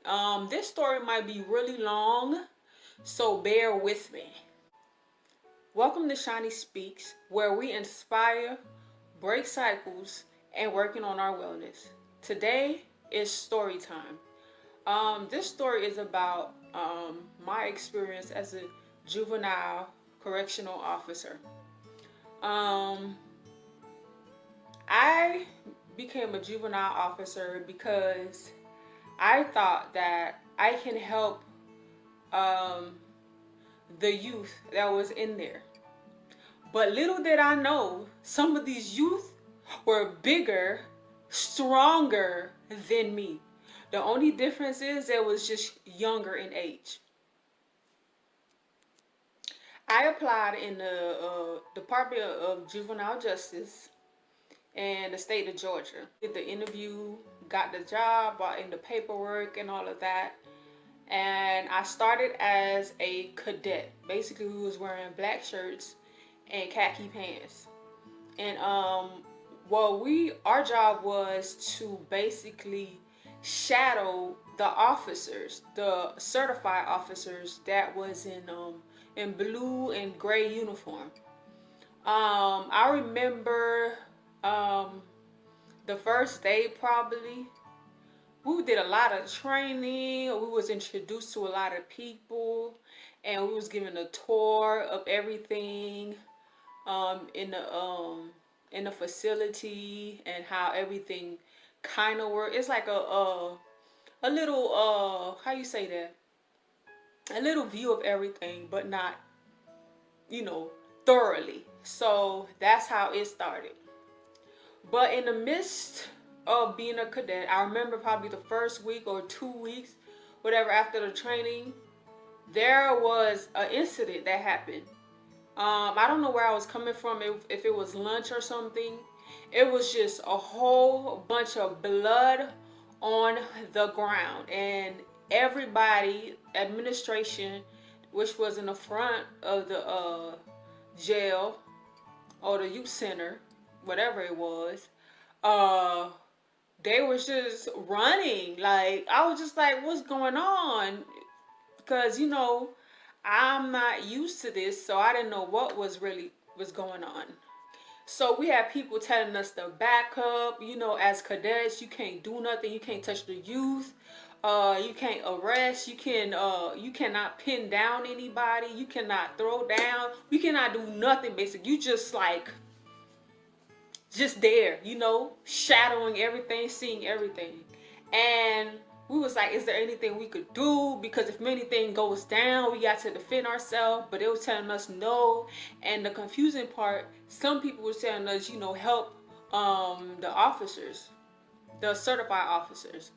This story might be really long, so bear with me. Welcome to Shiny Speaks, where we inspire, break cycles, and working on our wellness. Today is story time. This story is about my experience as a juvenile correctional officer. Um, I became a juvenile officer because I thought that I can help um, the youth that was in there. But little did I know, some of these youth were bigger, stronger than me. The only difference is it was just younger in age. I applied in the Department of Juvenile Justice in the state of Georgia. Did the interview, got the job, brought in the paperwork and all of that. And I started as a cadet. Basically, we was wearing black shirts and khaki pants. And our job was to basically shadow the officers, the certified officers that was in blue and gray uniform. I remember the first day probably we did a lot of training. We was introduced to a lot of people, and we was given a tour of everything um, in the um, in the facility and how everything kind of work. It's like a little how you say that? A little view of everything, but not you know thoroughly. So that's how it started. But in the midst of being a cadet, I remember probably the first week or 2 weeks, whatever, after the training, there was an incident that happened. I don't know where I was coming from, if it was lunch or something. It was just a whole bunch of blood on the ground, and everybody, administration, which was in the front of the jail or the youth center, whatever it was, uh, they was just running. Like, I was just like, what's going on? Because I'm not used to this, so I didn't know what was going on. So we had people telling us to back up. As cadets, you can't do nothing. You can't touch the youth. You can't arrest. You cannot pin down anybody. You cannot throw down. You cannot do nothing. Basically, you just there, shadowing everything, seeing everything. And we was like, is there anything we could do? Because if anything goes down, we got to defend ourselves. But they was telling us no. And the confusing part, some people were telling us, help the officers, the certified officers.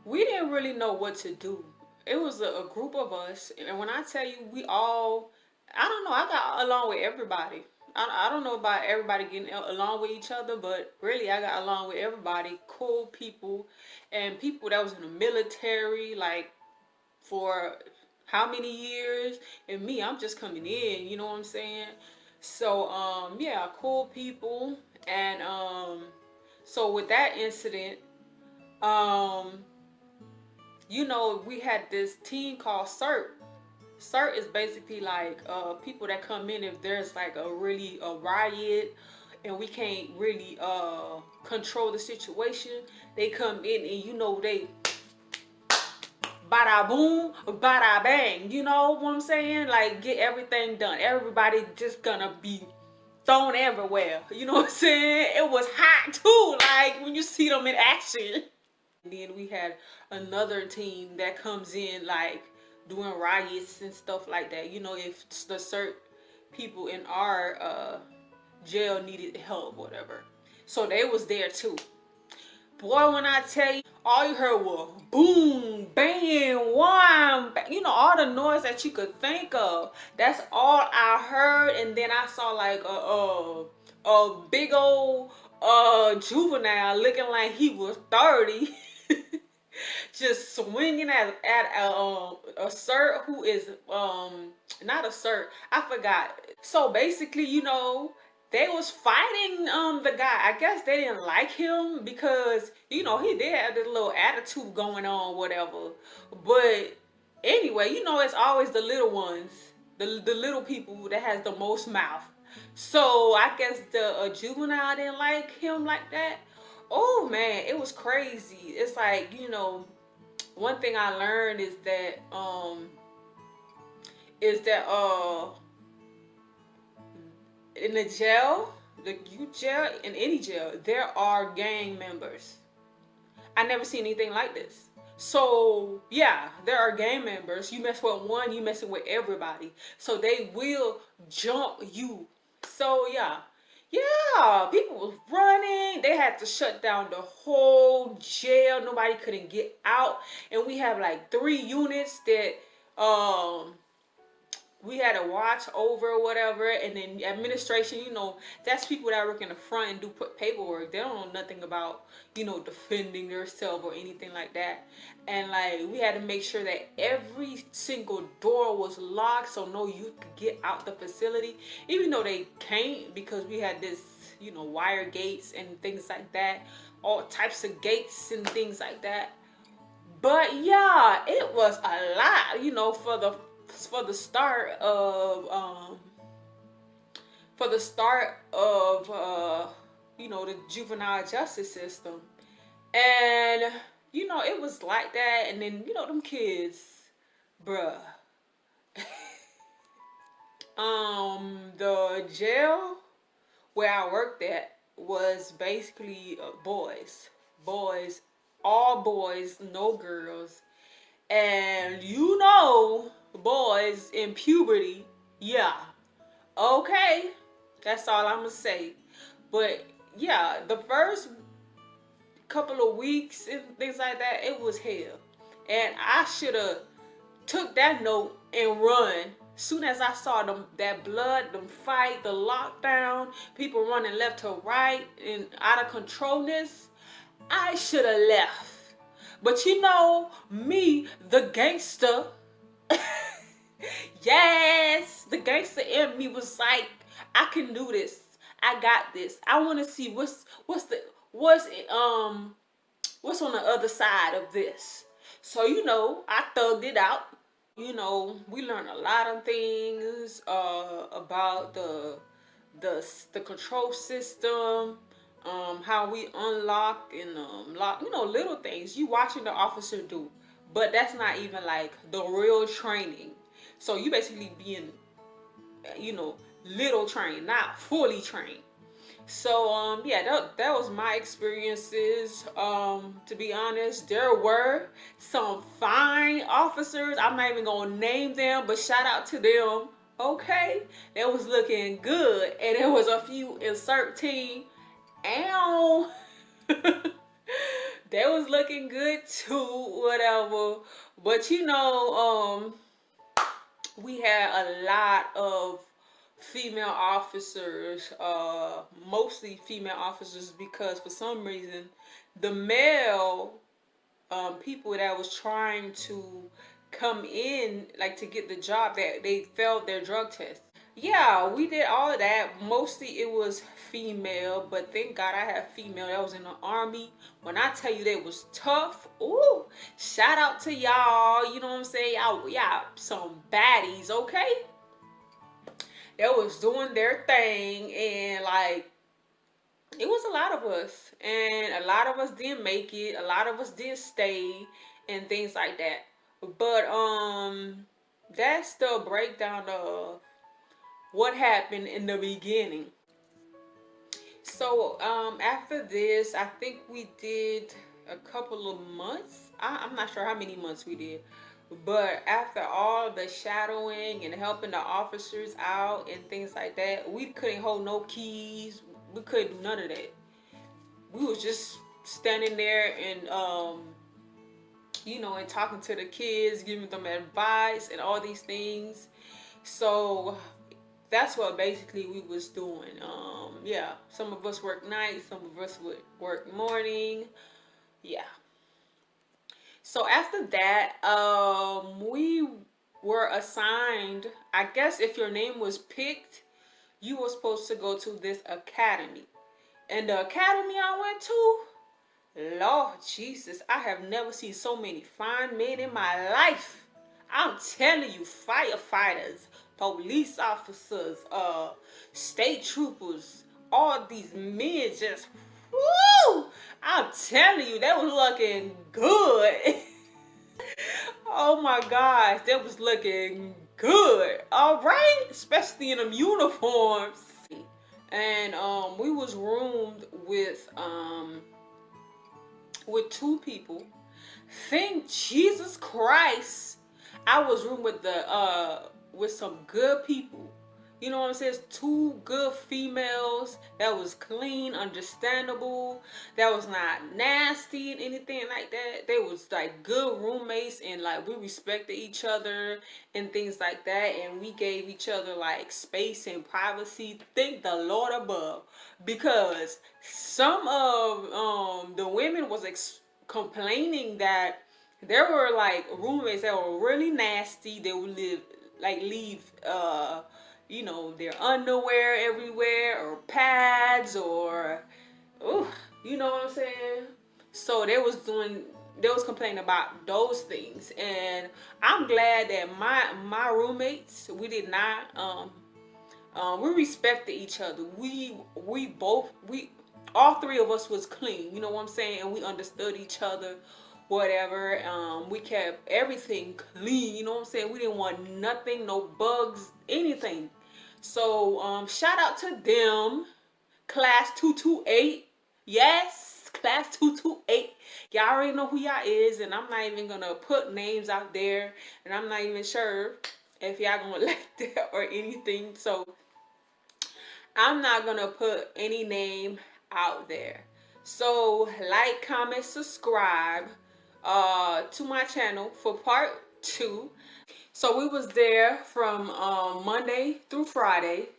We didn't really know what to do. It was a group of us. And when I tell you, I don't know, I got along with everybody. I don't know about everybody getting along with each other, but really I got along with everybody. Cool people, and people that was in the military, like, for how many years, and me, I'm just coming in, you know what I'm saying? So yeah, cool people. And so with that incident, um we had this team called CERT. CERT is basically like people that come in if there's like a riot and we can't really control the situation. They come in and they bada boom, bada bang. You know what I'm saying? Like, get everything done. Everybody just gonna be thrown everywhere. You know what I'm saying? It was hot too. Like when you see them in action. And then we had another team that comes in like doing riots and stuff like that. If the certain people in our jail needed help, whatever. So they was there too. Boy, when I tell you, all you heard was boom, bang, wham, bang. All the noise that you could think of. That's all I heard. And then I saw like a big old juvenile looking like he was 30. Just swinging at a cert who is not a cert. I forgot. So basically, they was fighting the guy. I guess they didn't like him because he did have this little attitude going on, whatever. But anyway, it's always the little ones, the little people that has the most mouth. So I guess the juvenile didn't like him like that. Oh man, it was crazy. It's like one thing I learned is that in the jail, the youth jail, in any jail, there are gang members. I never seen anything like this. So yeah, there are gang members. You mess with one, you messing with everybody. So they will jump you. So yeah, people was running. They had to shut down the whole jail. Nobody couldn't get out, and we have like 3 units that we had to watch over or whatever. And then administration, that's people that work in the front and do put paperwork. They don't know nothing about defending themselves or anything like that. And like we had to make sure that every single door was locked so no youth could get out the facility, even though they can't, because we had this wire gates and things like that, all types of gates and things like that. But yeah, it was a lot, for the start of the juvenile justice system. And it was like that. And then them kids, bruh. The jail where I worked at was basically boys, all boys, no girls. And boys in puberty, yeah, okay, that's all I'm gonna say. But yeah, the first couple of weeks and things like that, it was hell. And I should have took that note and run. Soon as I saw that blood, them fight, the lockdown, people running left to right and out of controlness, I should have left. But me, the gangster, yes, the gangster in me was like, I can do this. I got this. I want to see what's on the other side of this. So I thugged it out. We learned a lot of things about the control system, how we unlock and lock, little things you watching the officer do, but that's not even like the real training. So you basically being, little trained, not fully trained. So yeah, that was my experiences. To be honest, there were some fine officers. I'm not even gonna name them, but shout out to them. Okay, they was looking good, and there was a few insert team. Ow. They was looking good too, whatever. But we had a lot of female officers, mostly female officers, because for some reason the male people that was trying to come in, like to get the job, that they failed their drug test. Yeah, we did all of that. Mostly it was female, but thank God I had female that was in the army. When I tell you they was tough, ooh, shout out to y'all. You know what I'm saying? Y'all some baddies, okay? They was doing their thing, and like it was a lot of us, and a lot of us didn't make it. A lot of us did stay and things like that. But that's the breakdown of what happened in the beginning. So after this, I think we did a couple of months. I'm not sure how many months we did, but after all the shadowing and helping the officers out and things like that, we couldn't hold no keys. We couldn't do none of that. We was just standing there and and talking to the kids, giving them advice and all these things. So that's what basically we was doing. Yeah, some of us work night, some of us would work morning. Yeah. So after that, we were assigned, I guess if your name was picked you were supposed to go to this academy. And the academy I went to, Lord Jesus, I have never seen so many fine men in my life. I'm telling you, firefighters, police officers, state troopers, all these men just, woo! I'm telling you, they was looking good. Oh my gosh, that was looking good. All right, especially in them uniforms. And we was roomed with two people. Thank Jesus Christ, I was roomed with some good people. You know what I'm saying? Two good females that was clean, understandable, that was not nasty and anything like that. They was like good roommates, and like we respected each other and things like that, and we gave each other like space and privacy. Thank the Lord above, because some of the women was complaining that there were like roommates that were really nasty. They would leave their underwear everywhere, or pads, or ooh, you know what I'm saying? So they was complaining about those things. And I'm glad that my roommates, we did not we respected each other. We both we all three of us was clean, you know what I'm saying? And we understood each other, whatever. We kept everything clean, you know what I'm saying? We didn't want nothing, no bugs, anything. So shout out to them, class 228. Yes, class 228. Y'all already know who y'all is, and I'm not even gonna put names out there, and I'm not even sure if y'all gonna like that or anything. So I'm not gonna put any name out there. So like, comment, subscribe to my channel for part 2. So we was there from Monday through Friday.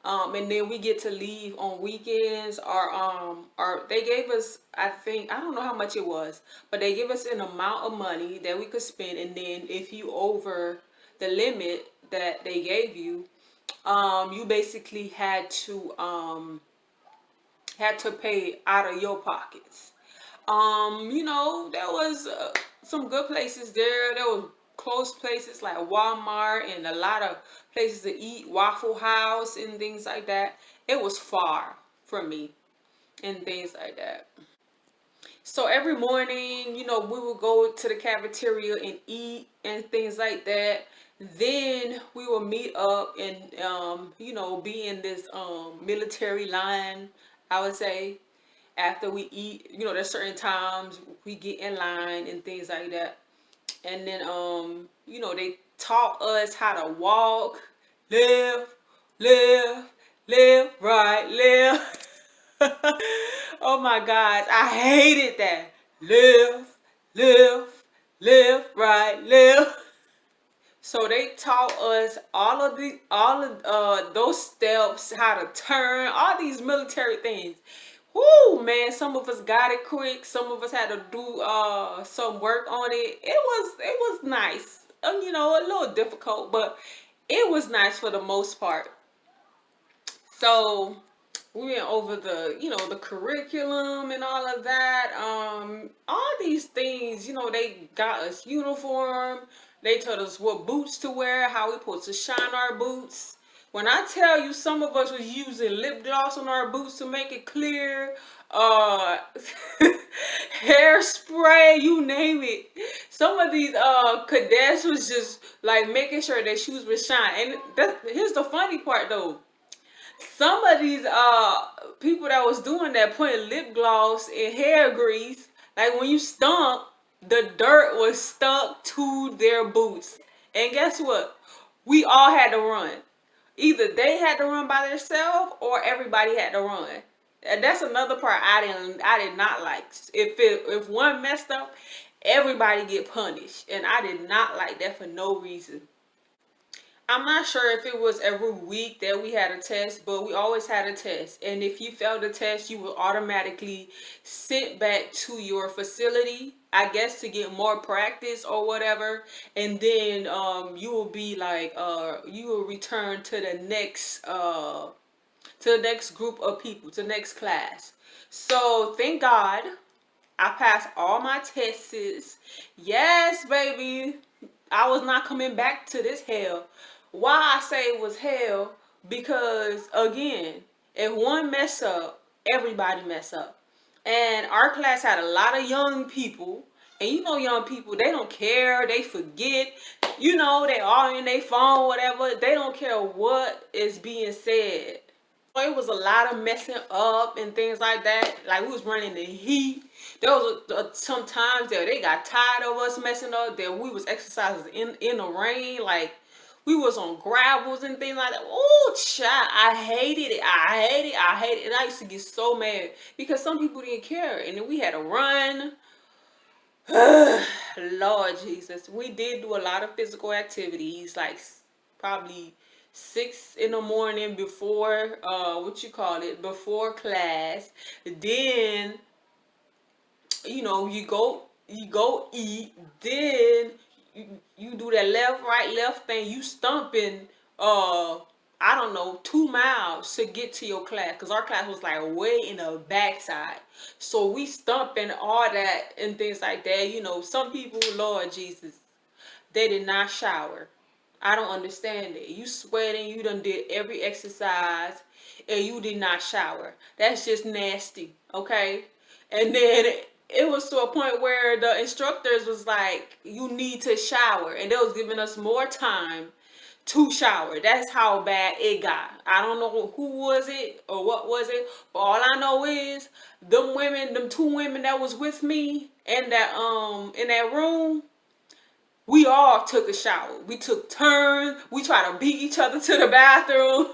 And then we get to leave on weekends. Or they gave us, I think, I don't know how much it was, but they give us an amount of money that we could spend, and then if you over the limit that they gave you, you basically had to pay out of your pockets. There was some good places there. There was close places like Walmart and a lot of places to eat, Waffle House and things like that. It was far from me and things like that. So every morning, we would go to the cafeteria and eat and things like that. Then we will meet up and be in this military line, I would say. After we eat, there's certain times we get in line and things like that. And then they taught us how to walk, live, live, live, right, live. Oh my gosh, I hated that. Live, live, live, right, live. So they taught us all of those steps, how to turn, all these military things. Woo, man, some of us got it quick. Some of us had to do some work on it. It was nice. A little difficult, but it was nice for the most part. So we went over the curriculum and all of that. All these things, they got us uniform. They told us what boots to wear, how we supposed to shine our boots. When I tell you, some of us was using lip gloss on our boots to make it clear, uh, hairspray, you name it. Some of these cadets was just like making sure their shoes would shine. And here's the funny part though. Some of these people that was doing that, putting lip gloss and hair grease, like when you stunk, the dirt was stuck to their boots. And guess what? We all had to run. Either they had to run by themselves or everybody had to run. And that's another part I did not like. If one messed up, everybody get punished. And I did not like that for no reason. I'm not sure if it was every week that we had a test, but we always had a test. And if you failed the test, you would automatically sent back to your facility, I guess, to get more practice or whatever. And then you will be like you will return to the next group of people, to the next class. So thank God I passed all my tests. Yes, baby. I was not coming back to this hell. Why I say it was hell? Because again, if one mess up, everybody mess up. And our class had a lot of young people. And you know young people, they don't care, they forget. You know, they all in their phone, whatever. They don't care what is being said. It was a lot of messing up and things like that. Like we was running the heat. There was some times that they got tired of us messing up. That we was exercising in the rain. Like we was on gravels and things like that. Oh, child, I hated it. I hated it. I hated it. And I used to get so mad because some people didn't care, and then we had to run. Lord Jesus, we did do a lot of physical activities, like probably 6 in the morning before before class. Then you go eat. Then you do that left thing. You stumping I don't know, 2 miles to get to your class, because our class was like way in the backside. So we stumping all that and things like that. Some people, Lord Jesus, they did not shower. I don't understand it. You sweating, you done did every exercise, and you did not shower. That's just nasty, okay? And then it was to a point where the instructors was like, you need to shower. And they was giving us more time to shower. That's how bad it got. I don't know who was it or what was it, but all I know is them 2 women that was with me in that room, we all took a shower. We took turns. We tried to beat each other to the bathroom.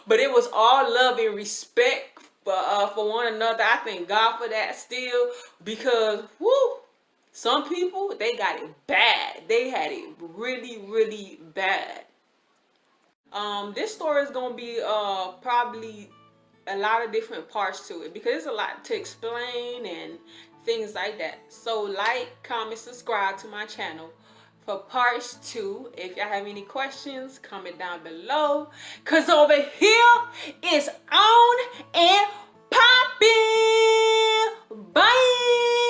But it was all love and respect for one another. I thank God for that still, because whoo, some people, they got it bad. They had it really, really bad. This story is gonna be probably a lot of different parts to it, because there's a lot to explain and things like that. So like, comment, subscribe to my channel for parts 2. If y'all have any questions, comment down below, cause over here it's on and popping. Bye.